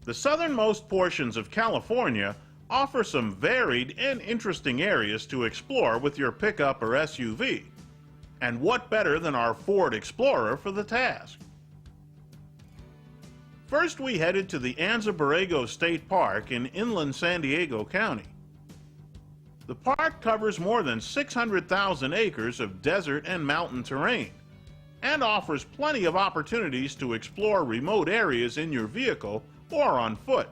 The southernmost portions of California offer some varied and interesting areas to explore with your pickup or SUV. And what better than our Ford Explorer for the task? First, we headed to the Anza-Borrego State Park in inland San Diego County. The park covers more than 600,000 acres of desert and mountain terrain and offers plenty of opportunities to explore remote areas in your vehicle or on foot.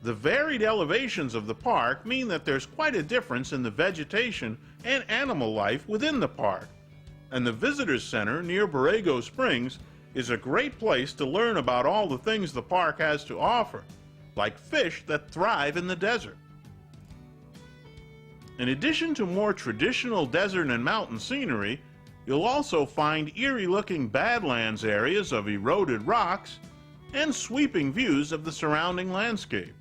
The varied elevations of the park mean that there's quite a difference in the vegetation and animal life within the park, and the Visitors Center near Borrego Springs is a great place to learn about all the things the park has to offer, like fish that thrive in the desert. In addition to more traditional desert and mountain scenery, you'll also find eerie-looking badlands areas of eroded rocks and sweeping views of the surrounding landscape.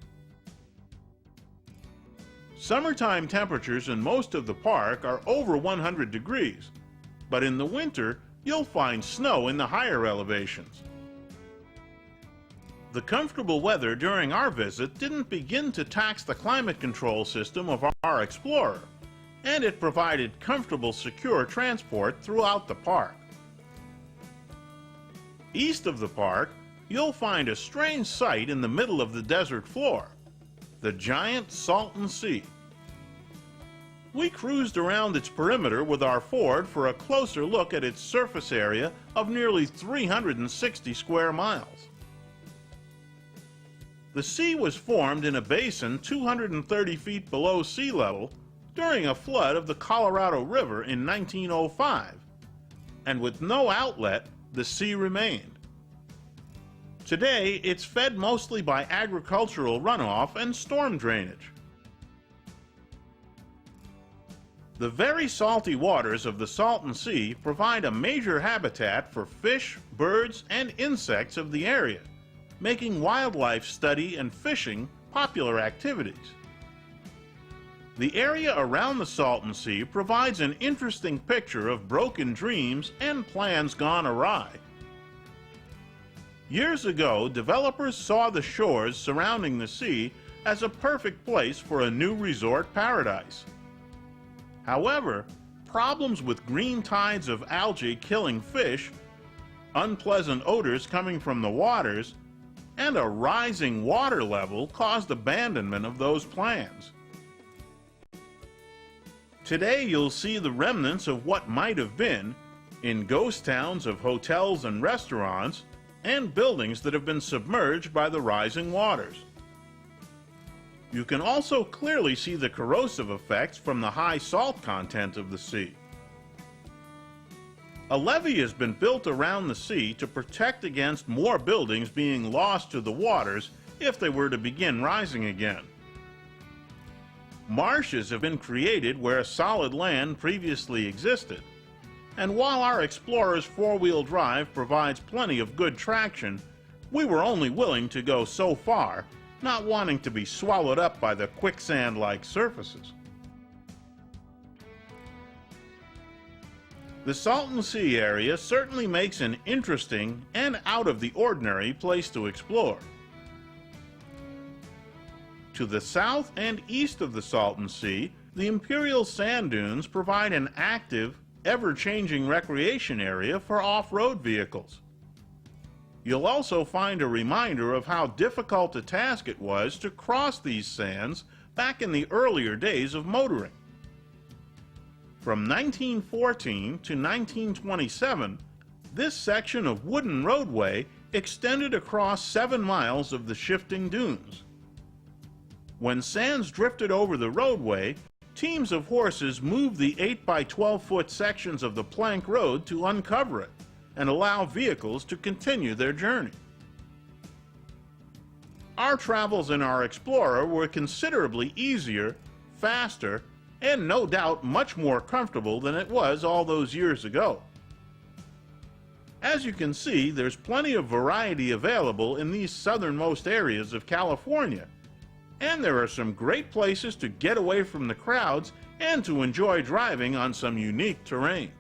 Summertime temperatures in most of the park are over 100 degrees, but in the winter, you'll find snow in the higher elevations. The comfortable weather during our visit didn't begin to tax the climate control system of our Explorer, and it provided comfortable, secure transport throughout the park. East of the park, you'll find a strange sight in the middle of the desert floor, the giant Salton Sea. We cruised around its perimeter with our Ford for a closer look at its surface area of nearly 360 square miles. The sea was formed in a basin 230 feet below sea level during a flood of the Colorado River in 1905, and with no outlet, the sea remained. Today, it's fed mostly by agricultural runoff and storm drainage. The very salty waters of the Salton Sea provide a major habitat for fish, birds, and insects of the area, making wildlife study and fishing popular activities. The area around the Salton Sea provides an interesting picture of broken dreams and plans gone awry. Years ago, developers saw the shores surrounding the sea as a perfect place for a new resort paradise. However, problems with green tides of algae killing fish, unpleasant odors coming from the waters, and a rising water level caused abandonment of those plans. Today you'll see the remnants of what might have been in ghost towns of hotels and restaurants and buildings that have been submerged by the rising waters. You can also clearly see the corrosive effects from the high salt content of the sea. A levee has been built around the sea to protect against more buildings being lost to the waters if they were to begin rising again. Marshes have been created where solid land previously existed, and while our Explorer's four-wheel drive provides plenty of good traction, we were only willing to go so far, not wanting to be swallowed up by the quicksand-like surfaces. The Salton Sea area certainly makes an interesting and out-of-the-ordinary place to explore. To the south and east of the Salton Sea, the Imperial sand dunes provide an active, ever-changing recreation area for off-road vehicles. You'll also find a reminder of how difficult a task it was to cross these sands back in the earlier days of motoring. From 1914 to 1927, this section of wooden roadway extended across 7 miles of the shifting dunes. When sands drifted over the roadway, teams of horses moved the 8 by 12 foot sections of the plank road to uncover it and allow vehicles to continue their journey. Our travels in our Explorer were considerably easier, faster, and no doubt much more comfortable than it was all those years ago. As you can see, there's plenty of variety available in these southernmost areas of California, and there are some great places to get away from the crowds and to enjoy driving on some unique terrain.